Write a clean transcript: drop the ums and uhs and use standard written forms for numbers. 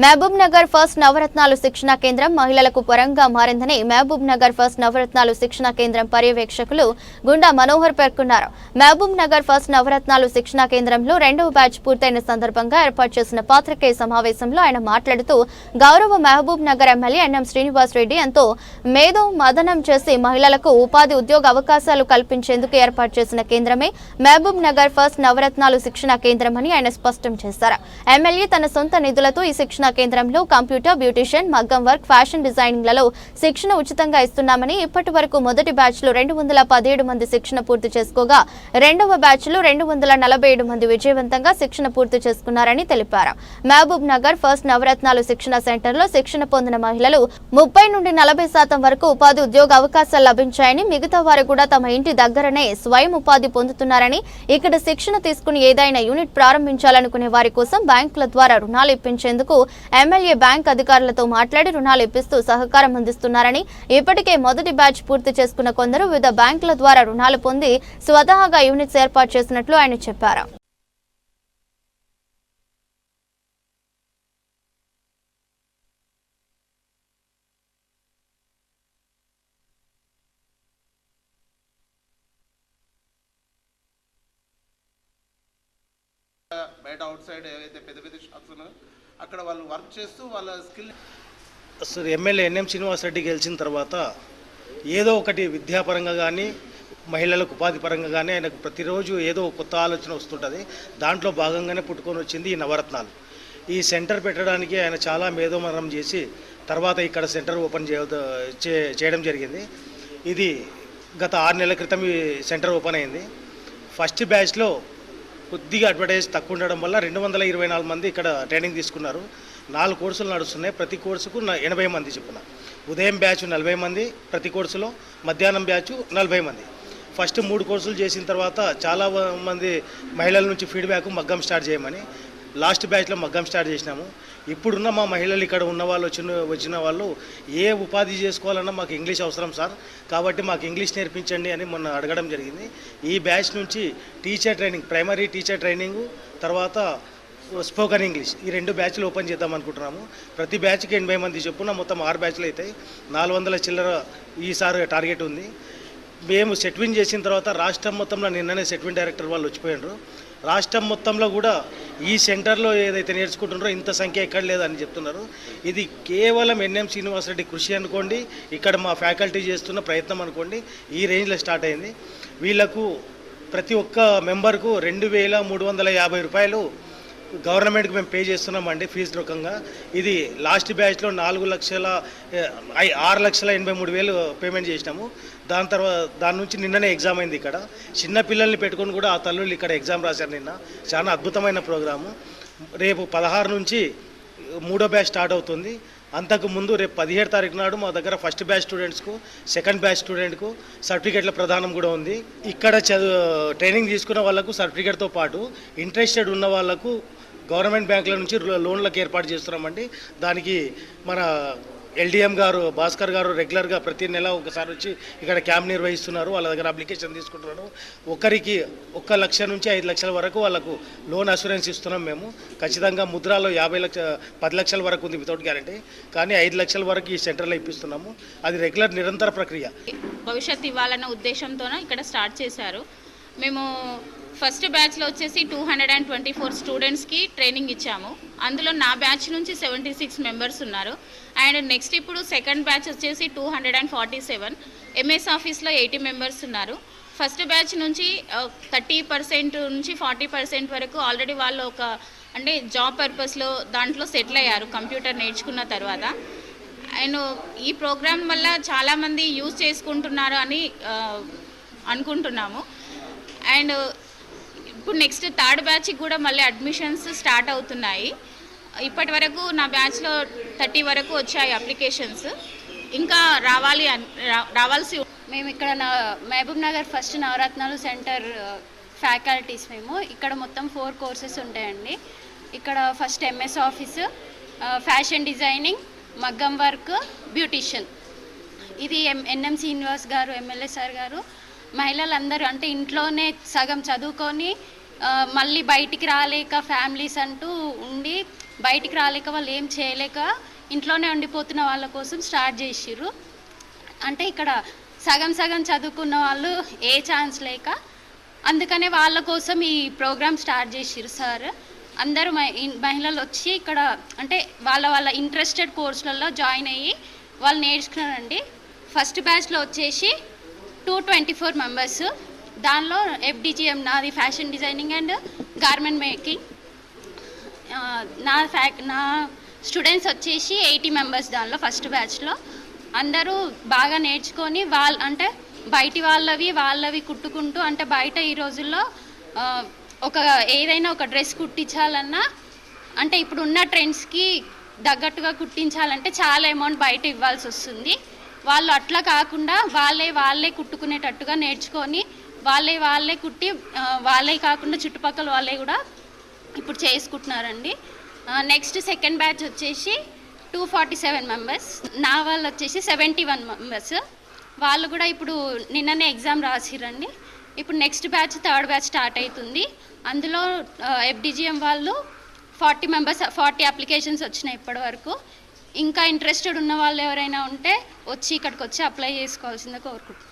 Mahabub Nagar first నవరత్నాలు శిక్షణా కేంద్రం మహిళలకు పరంగా మారిందని మహబూబ్ నగర్ ఫస్ట్ నవరత్నాలు శిక్షణా కేంద్రం పర్యవేక్షకులు గుండా మనోహర్ పేర్కొన్నారు. మహబూబ్ నగర్ ఫస్ట్ నవరత్నాలు శిక్షణా కేంద్రంలో రెండవ బ్యాచ్ పూర్తయిన సందర్భంగా ఏర్పాటు చేసిన పాత్రికేయ సమావేశంలో ఆయన మాట్లాడుతూ గౌరవ మహబూబ్ నగర్ ఎమ్మెల్యే ఎన్ఎం శ్రీనివాస్ రెడ్డి ఎంతో మేధో మదనం చేసి మహిళలకు ఉపాధి ఉద్యోగ అవకాశాలు కల్పించేందుకు ఏర్పాటు చేసిన కేంద్రమే మహబూబ్ నగర్ ఫస్ట్ నవరత్నాలు శిక్షణా కేంద్రమని ఆయన స్పష్టం చేశారు. ఎమ్మెల్యే తన సొంత నిధులతో ఈ శిక్షణ కేంద్రంలో కంప్యూటర్, బ్యూటిషియన్, మగ్గం వర్క్, ఫ్యాషన్ డిజైనింగ్లలో శిక్షణ ఉచితంగా ఇస్తున్నామని, ఇప్పటి వరకు మొదటి బ్యాచ్ లో 217 మంది శిక్షణ పూర్తి చేసుకోగా రెండవ బ్యాచ్ లో 247 మంది విజయవంతంగా శిక్షణ పూర్తి చేసుకున్నారని తెలిపారు. మహబూబ్ నగర్ ఫస్ట్ నవరత్నాలు శిక్షణ సెంటర్ లో శిక్షణ పొందిన మహిళలు 30 నుండి 40% వరకు ఉపాధి ఉద్యోగ అవకాశాలు లభించాయని, మిగతా వారు కూడా తమ ఇంటి దగ్గరనే స్వయం ఉపాధి పొందుతున్నారని, ఇక్కడ శిక్షణ తీసుకుని ఏదైనా యూనిట్ ప్రారంభించాలనుకునే వారి కోసం బ్యాంకుల ద్వారా రుణాలు ఇప్పించేందుకు ఎమ్మెల్యే బ్యాంక్ అధికారులతో మాట్లాడి రుణాలు ఇప్పిస్తూ సహకారం అందిస్తున్నారని, ఇప్పటికే మొదటి బ్యాచ్ పూర్తి చేసుకున్న కొందరు వివిధ బ్యాంకుల ద్వారా రుణాలు పొంది స్వతహాగా యూనిట్స్ ఏర్పాటు చేసినట్లు ఆయన చెప్పారు. బయట అవుట్ సైడ్ ఏవైతే పెద్ద పెద్ద షాప్స్ ఉన్నాయో అక్కడ వాళ్ళు వర్క్ చేస్తూ వాళ్ళ స్కిల్. అసలు ఎమ్మెల్యే ఎన్ఎం శ్రీనివాస్ రెడ్డి గెలిచిన తర్వాత ఏదో ఒకటి విద్యాపరంగా కానీ మహిళలకు ఉపాధి పరంగా కానీ ఆయనకు ప్రతిరోజు ఏదో కొత్త ఆలోచన వస్తుంటుంది. దాంట్లో భాగంగానే పుట్టుకొని వచ్చింది ఈ నవరత్నాలు. ఈ సెంటర్ పెట్టడానికి ఆయన చాలా మేధోమనం చేసి తర్వాత ఇక్కడ సెంటర్ ఓపెన్ చేయడం జరిగింది. ఇది గత 6 నెలల క్రితం ఈ సెంటర్ ఓపెన్ అయింది. ఫస్ట్ బ్యాచ్లో కొద్దిగా అడ్వర్టైజ్ తక్కువ ఉండడం వల్ల 224 మంది ఇక్కడ ట్రైనింగ్ తీసుకున్నారు. 4 కోర్సులు నడుస్తున్నాయి. ప్రతి కోర్సుకు 80 మంది చొప్పున. ఉదయం బ్యాచ్ 40 మంది ప్రతి కోర్సులో, మధ్యాహ్నం బ్యాచ్ 40 మంది. ఫస్ట్ 3 కోర్సులు చేసిన తర్వాత చాలా మంది మహిళల నుంచి ఫీడ్బ్యాక్ మగ్గం స్టార్ట్ చేయమని లాస్ట్ బ్యాచ్లో మగ్గం స్టార్ట్ చేసినాము. ఇప్పుడున్న మా మహిళలు ఇక్కడ ఉన్న వాళ్ళు వచ్చిన వాళ్ళు ఏ ఉపాధి చేసుకోవాలన్నా మాకు ఇంగ్లీష్ అవసరం సార్, కాబట్టి మాకు ఇంగ్లీష్ నేర్పించండి అని మొన్న అడగడం జరిగింది. ఈ బ్యాచ్ నుంచి teacher training, primary teacher training, తర్వాత స్పోకెన్ ఇంగ్లీష్, ఈ 2 బ్యాచ్లు ఓపెన్ చేద్దాం అనుకుంటున్నాము. ప్రతి బ్యాచ్కి 80 మంది చొప్పున మొత్తం 6 బ్యాచ్లు అవుతాయి. 400 చిల్లర ఈసారి టార్గెట్ ఉంది. మేము సెట్విన్ చేసిన తర్వాత రాష్ట్రం మొత్తంలో నిన్ననే సెట్విన్ డైరెక్టర్ వాళ్ళు వచ్చిపోయినారు. రాష్ట్రం మొత్తంలో కూడా ఈ సెంటర్లో ఏదైతే నేర్చుకుంటున్నారో ఇంత సంఖ్య ఎక్కడ లేదని చెప్తున్నారు. ఇది కేవలం ఎన్ఎం శ్రీనివాసరెడ్డి కృషి అనుకోండి, ఇక్కడ మా ఫ్యాకల్టీ చేస్తున్న ప్రయత్నం అనుకోండి. ఈ రేంజ్లో స్టార్ట్ అయింది. వీళ్లకు ప్రతి ఒక్క మెంబర్కు 2350 రూపాయలు గవర్నమెంట్కి మేము పే చేస్తున్నామండి ఫీజు రూపంగా. ఇది లాస్ట్ బ్యాచ్లో 6,83,000 పేమెంట్ చేసినాము. దాని నుంచి నిన్ననే ఎగ్జామ్ అయింది. ఇక్కడ చిన్న పిల్లల్ని పెట్టుకొని కూడా ఆ తల్లులు ఇక్కడ ఎగ్జామ్ రాశారు నిన్న. చాలా అద్భుతమైన ప్రోగ్రాము. రేపు 16 నుంచి 3వ బ్యాచ్ స్టార్ట్ అవుతుంది. అంతకుముందు రేపు 17 తారీఖు నాడు మా దగ్గర ఫస్ట్ బ్యాచ్ స్టూడెంట్స్కు, సెకండ్ బ్యాచ్ స్టూడెంట్కు సర్టిఫికేట్ల ప్రదానం కూడా ఉంది. ఇక్కడ ట్రైనింగ్ తీసుకున్న వాళ్ళకు సర్టిఫికేట్తో పాటు ఇంట్రెస్టెడ్ ఉన్న వాళ్ళకు గవర్నమెంట్ బ్యాంకుల నుంచి లోన్లకు ఏర్పాటు చేస్తున్నామండి. దానికి మన ఎల్డిఎం గారు, భాస్కర్ గారు రెగ్యులర్గా ప్రతి నెల ఒకసారి వచ్చి ఇక్కడ క్యాంప్ నిర్వహిస్తున్నారు. వాళ్ళ దగ్గర అప్లికేషన్ తీసుకుంటున్నారు. ఒకరికి 1 లక్ష నుంచి 5 లక్షల వరకు వాళ్ళకు లోన్ అష్యూరెన్స్ ఇస్తున్నాం మేము. ఖచ్చితంగా ముద్రాలో 10 లక్షల వరకు ఉంది వితౌట్ గ్యారంటీ, కానీ 5 లక్షల వరకు ఈ సెంటర్లో ఇప్పిస్తున్నాము. అది రెగ్యులర్ నిరంతర ప్రక్రియ. భవిష్యత్తు ఇవ్వాలన్న ఉద్దేశంతోనే ఇక్కడ స్టార్ట్ చేశారు. మేము ఫస్ట్ బ్యాచ్లో వచ్చేసి 224 స్టూడెంట్స్కి ట్రైనింగ్ ఇచ్చాము. అందులో నా బ్యాచ్ నుంచి 76 మెంబర్స్ ఉన్నారు. అండ్ నెక్స్ట్ ఇప్పుడు సెకండ్ బ్యాచ్ వచ్చేసి 247. ఎంఎస్ ఆఫీస్లో 80 మెంబర్స్ ఉన్నారు. ఫస్ట్ బ్యాచ్ నుంచి 30% నుంచి 40% వరకు ఆల్రెడీ వాళ్ళు అంటే జాబ్ పర్పస్లో దాంట్లో సెటిల్ అయ్యారు కంప్యూటర్ నేర్చుకున్న తర్వాత. అండ్ ఈ ప్రోగ్రామ్ వల్ల చాలామంది యూజ్ చేసుకుంటున్నారు అని అనుకుంటున్నాము. అండ్ ఇప్పుడు నెక్స్ట్ థర్డ్ బ్యాచ్కి కూడా మళ్ళీ అడ్మిషన్స్ స్టార్ట్ అవుతున్నాయి. ఇప్పటి వరకు నా బ్యాచ్లో 30 వరకు వచ్చాయి అప్లికేషన్స్. ఇంకా రావాల్సి. మేము ఇక్కడ మహబూబ్ నగర్ ఫస్ట్ నవరత్నాలు సెంటర్ ఫ్యాకల్టీస్. మేము ఇక్కడ మొత్తం 4 కోర్సెస్ ఉంటాయండి. ఇక్కడ first MS office, fashion designing, మగ్గం వర్క్, బ్యూటిషియన్. ఇది ఎన్ఎం శ్రీనివాస్ గారు, ఎమ్మెల్యే సార్ గారు మహిళలందరూ అంటే ఇంట్లోనే సగం చదువుకొని మళ్ళీ బయటికి రాలేక ఫ్యామిలీస్ అంటూ ఉండి బయటికి రాలేక వాళ్ళు ఏం చేయలేక ఇంట్లోనే ఉండిపోతున్న వాళ్ళ కోసం స్టార్ట్ చేసిర్రు. అంటే ఇక్కడ సగం సగం చదువుకున్న వాళ్ళు ఏ ఛాన్స్ లేక అందుకనే వాళ్ళ కోసం ఈ ప్రోగ్రామ్ స్టార్ట్ చేసిర్రు సార్. అందరూ మహిళలు వచ్చి ఇక్కడ అంటే వాళ్ళ ఇంట్రెస్టెడ్ కోర్సులలో జాయిన్ అయ్యి వాళ్ళు నేర్చుకున్నారండి. ఫస్ట్ బ్యాచ్లో వచ్చేసి 224 మెంబర్స్. దానిలో FDGM నాది fashion designing and garment making. నా స్టూడెంట్స్ వచ్చేసి 80 మెంబర్స్ దానిలో ఫస్ట్ బ్యాచ్లో. అందరూ బాగా నేర్చుకొని అంటే బయటి వాళ్ళవి కుట్టుకుంటూ అంటే బయట ఈ రోజుల్లో ఏదైనా ఒక డ్రెస్ కుట్టించాలన్నా అంటే ఇప్పుడు ఉన్న ట్రెండ్స్కి తగ్గట్టుగా కుట్టించాలంటే చాలా అమౌంట్ బయట ఇవ్వాల్సి వస్తుంది. వాళ్ళు అట్లా కాకుండా వాళ్ళే కుట్టుకునేటట్టుగా నేర్చుకొని వాళ్ళే కుట్టి వాళ్ళే కాకుండా చుట్టుపక్కల వాళ్ళే కూడా ఇప్పుడు చేసుకుంటున్నారండి. నెక్స్ట్ సెకండ్ బ్యాచ్ వచ్చేసి 247 మెంబర్స్. నా వాళ్ళు వచ్చేసి 71 మెంబర్స్. వాళ్ళు కూడా ఇప్పుడు నిన్ననే ఎగ్జామ్ రాసిరండి. ఇప్పుడు next batch third batch start అవుతుంది. అందులో FDGM వాళ్ళు 40 అప్లికేషన్స్ వచ్చినాయి ఇప్పటి వరకు. ఇంకా ఇంట్రెస్టెడ్ ఉన్న వాళ్ళు ఎవరైనా ఉంటే వచ్చి ఇక్కడికి వచ్చి అప్లై చేసుకోవాల్సిందే కోరుకుంటున్నాను.